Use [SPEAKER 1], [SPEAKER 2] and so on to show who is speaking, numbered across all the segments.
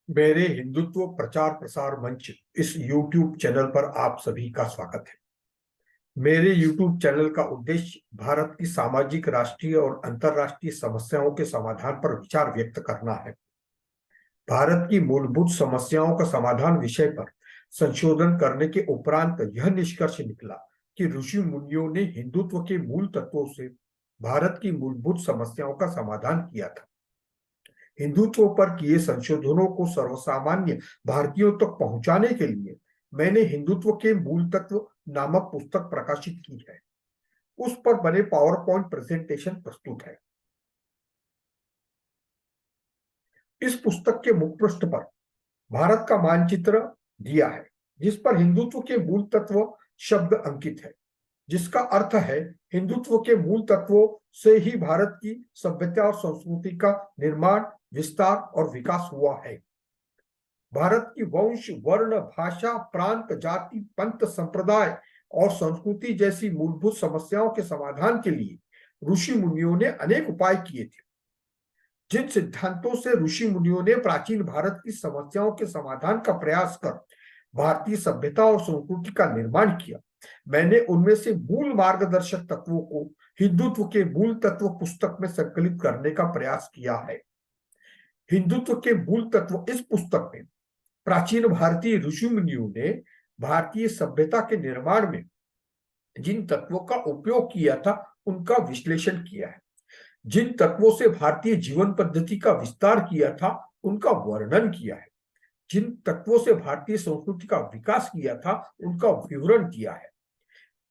[SPEAKER 1] मेरे हिंदुत्व प्रचार प्रसार मंच इस YouTube चैनल पर आप सभी का स्वागत है। मेरे YouTube चैनल का उद्देश्य भारत की सामाजिक, राष्ट्रीय और अंतर्राष्ट्रीय समस्याओं के समाधान पर विचार व्यक्त करना है। भारत की मूलभूत समस्याओं का समाधान विषय पर संशोधन करने के उपरांत यह निष्कर्ष निकला कि ऋषि मुनियों ने हिंदुत्व के मूल तत्वों से भारत की मूलभूत समस्याओं का समाधान किया था। हिंदुत्व पर किए संशोधनों को सर्वसामान्य भारतीयों तक पहुंचाने के लिए मैंने हिंदुत्व के मूल तत्व नामक पुस्तक प्रकाशित की है। उस पर बने पावर पॉइंट प्रेजेंटेशन प्रस्तुत है। इस पुस्तक के मुखपृष्ठ पर भारत का मानचित्र दिया है, जिस पर हिंदुत्व के मूल तत्व शब्द अंकित है, जिसका अर्थ है हिंदुत्व के मूल तत्वों से ही भारत की सभ्यता और संस्कृति का निर्माण, विस्तार और विकास हुआ है। भारत की वंश, वर्ण, भाषा, प्रांत, जाति, पंथ, संप्रदाय और संस्कृति जैसी मूलभूत समस्याओं के समाधान के लिए ऋषि मुनियों ने अनेक उपाय किए थे। जिन सिद्धांतों से ऋषि मुनियों ने प्राचीन भारत की समस्याओं के समाधान का प्रयास कर भारतीय सभ्यता और संस्कृति का निर्माण किया, मैंने उनमें से मूल मार्गदर्शक तत्वों को हिंदुत्व के मूल तत्व पुस्तक में संकलित करने का प्रयास किया है। हिंदुत्व के मूल तत्व इस पुस्तक में प्राचीन भारतीय ऋषि मुनियों ने भारतीय सभ्यता के निर्माण में जिन तत्वों का उपयोग किया था, उनका विश्लेषण किया है। जिन तत्वों से भारतीय जीवन पद्धति का विस्तार किया था, उनका वर्णन किया है। जिन तत्वों से भारतीय संस्कृति का विकास किया था, उनका विवरण किया है।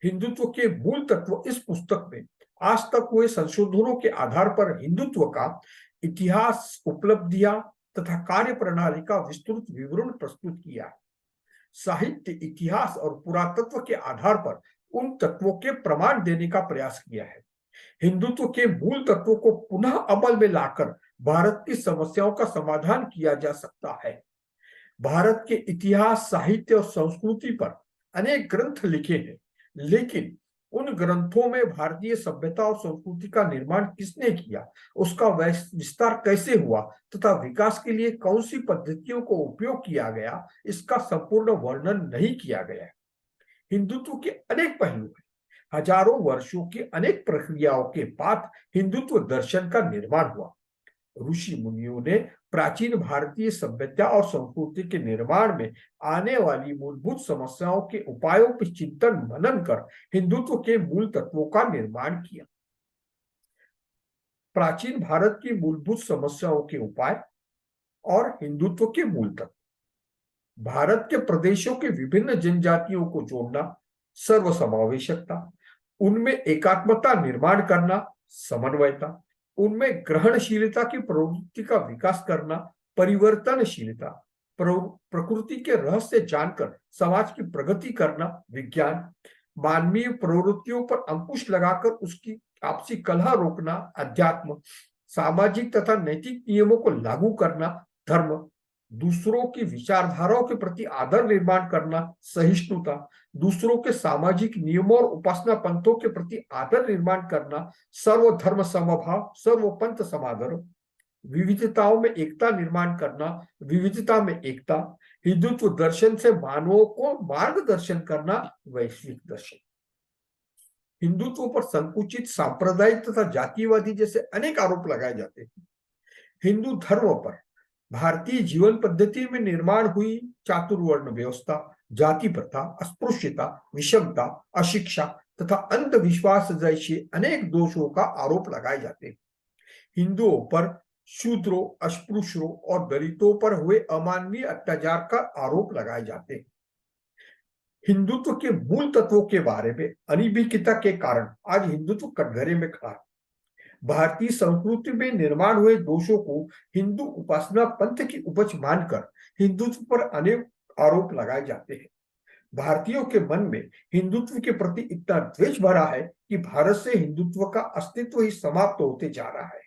[SPEAKER 1] हिंदुत्व के मूल तत्व इस पुस्तक में आज तक हुए संशोधनों के आधार पर हिंदुत्व का इतिहास, उपलब्धियां तथा कार्य प्रणाली का विस्तृत विवरण प्रस्तुत किया है। साहित्य, इतिहास और पुरातत्व के आधार पर उन तत्वों के प्रमाण देने का प्रयास किया है। हिंदुत्व के मूल तत्वों को पुनः अमल में लाकर भारत की समस्याओं का समाधान किया जा सकता है। भारत के इतिहास, साहित्य और संस्कृति पर अनेक ग्रंथ लिखे हैं, लेकिन उन ग्रंथों में भारतीय सभ्यता और संस्कृति का निर्माण किसने किया, उसका विस्तार कैसे हुआ तथा विकास के लिए कौन सी पद्धतियों को उपयोग किया गया, इसका संपूर्ण वर्णन नहीं किया गया है। हिंदुत्व के अनेक पहलू हैं। हजारों वर्षों की अनेक प्रक्रियाओं के बाद हिंदुत्व दर्शन का निर्माण हुआ। ऋषि मुनियों ने प्राचीन भारतीय सभ्यता और संस्कृति के निर्माण में आने वाली मूलभूत समस्याओं के उपायों पर चिंतन मनन कर हिंदुत्व के मूल तत्वों का निर्माण किया। प्राचीन भारत की मूलभूत समस्याओं के उपाय और हिंदुत्व के मूल तत्व। भारत के प्रदेशों के विभिन्न जनजातियों को जोड़ना, सर्वसमावेशकता, उनमें एकात्मता निर्माण करना, समन्वयता, उनमें ग्रहणशीलता की प्रवृत्ति का विकास करना, परिवर्तनशीलता, प्रकृति के रहस्य जानकर समाज की प्रगति करना, विज्ञान, मानवीय प्रवृत्तियों पर अंकुश लगाकर उसकी आपसी कलह रोकना, अध्यात्म, सामाजिक तथा नैतिक नियमों को लागू करना, धर्म, दूसरों की विचारधाराओं के प्रति आदर निर्माण करना, सहिष्णुता, दूसरों के सामाजिक नियमों और उपासना पंथों के प्रति आदर निर्माण करना, सर्वधर्म समभाव, सर्वपंथ समादर, विविधताओं में एकता निर्माण करना, विविधता में एकता, हिंदुत्व दर्शन से मानवों को मार्गदर्शन करना, वैश्विक दर्शन। हिंदुत्व पर संकुचित, सांप्रदायिक तथा जातिवादी जैसे अनेक आरोप लगाए जाते हैं। हिंदू धर्म पर भारतीय जीवन पद्धति में निर्माण हुई चातुर्वर्ण व्यवस्था, जाति प्रथा, अस्पृश्यता, विषमता, अशिक्षा तथा अंधविश्वास जैसे अनेक दोषों का आरोप लगाए जाते हैं। हिंदुओं पर शूद्रों, अस्पृश्यों और दलितों पर हुए अमानवीय अत्याचार का आरोप लगाए जाते हैं। हिंदुत्व के मूल तत्वों के बारे में अनिभिज्ञता के कारण आज हिंदुत्व कटघरे में खड़ा है। भारतीय संस्कृति में निर्माण हुए दोषों को हिंदू उपासना पंथ की उपज मानकर हिंदुत्व पर अनेक आरोप लगाए जाते हैं। भारतीयों के मन में हिंदुत्व के प्रति इतना द्वेष भरा है कि भारत से हिंदुत्व का अस्तित्व ही समाप्त होते जा रहा है।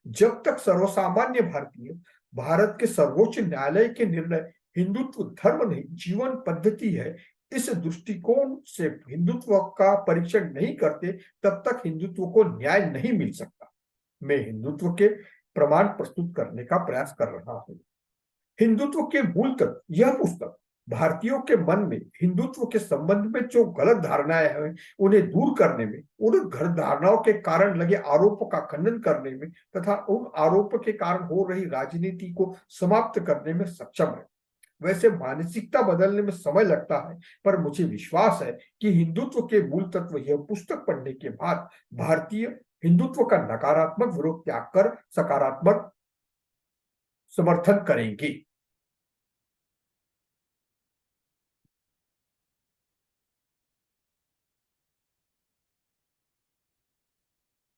[SPEAKER 1] जब तक सर्वसामान्य भारतीय भारत के सर्वोच्च न्यायालय के निर्णय हिंदुत्व धर्म नहीं, जीवन पद्धति है, इस दृष्टिकोण से हिंदुत्व का परीक्षण नहीं करते, तब तक हिंदुत्व को न्याय नहीं मिल सकता। मैं हिंदुत्व के प्रमाण प्रस्तुत करने का प्रयास कर रहा हूं। हिंदुत्व के मूल तत्व। यह पुस्तक भारतीयों के मन में हिंदुत्व के संबंध में जो गलत धारणाएं हैं उन्हें दूर करने में, उन गलत धारणाओं के कारण लगे आरोपों का खंडन करने में तथा उन आरोपों के कारण हो रही राजनीति को समाप्त करने में सक्षम है। वैसे मानसिकता बदलने में समय लगता है, पर मुझे विश्वास है कि हिंदुत्व के मूल तत्व यह पुस्तक पढ़ने के बाद भारतीय हिंदुत्व का नकारात्मक विरोध त्याग कर सकारात्मक समर्थन करेंगे।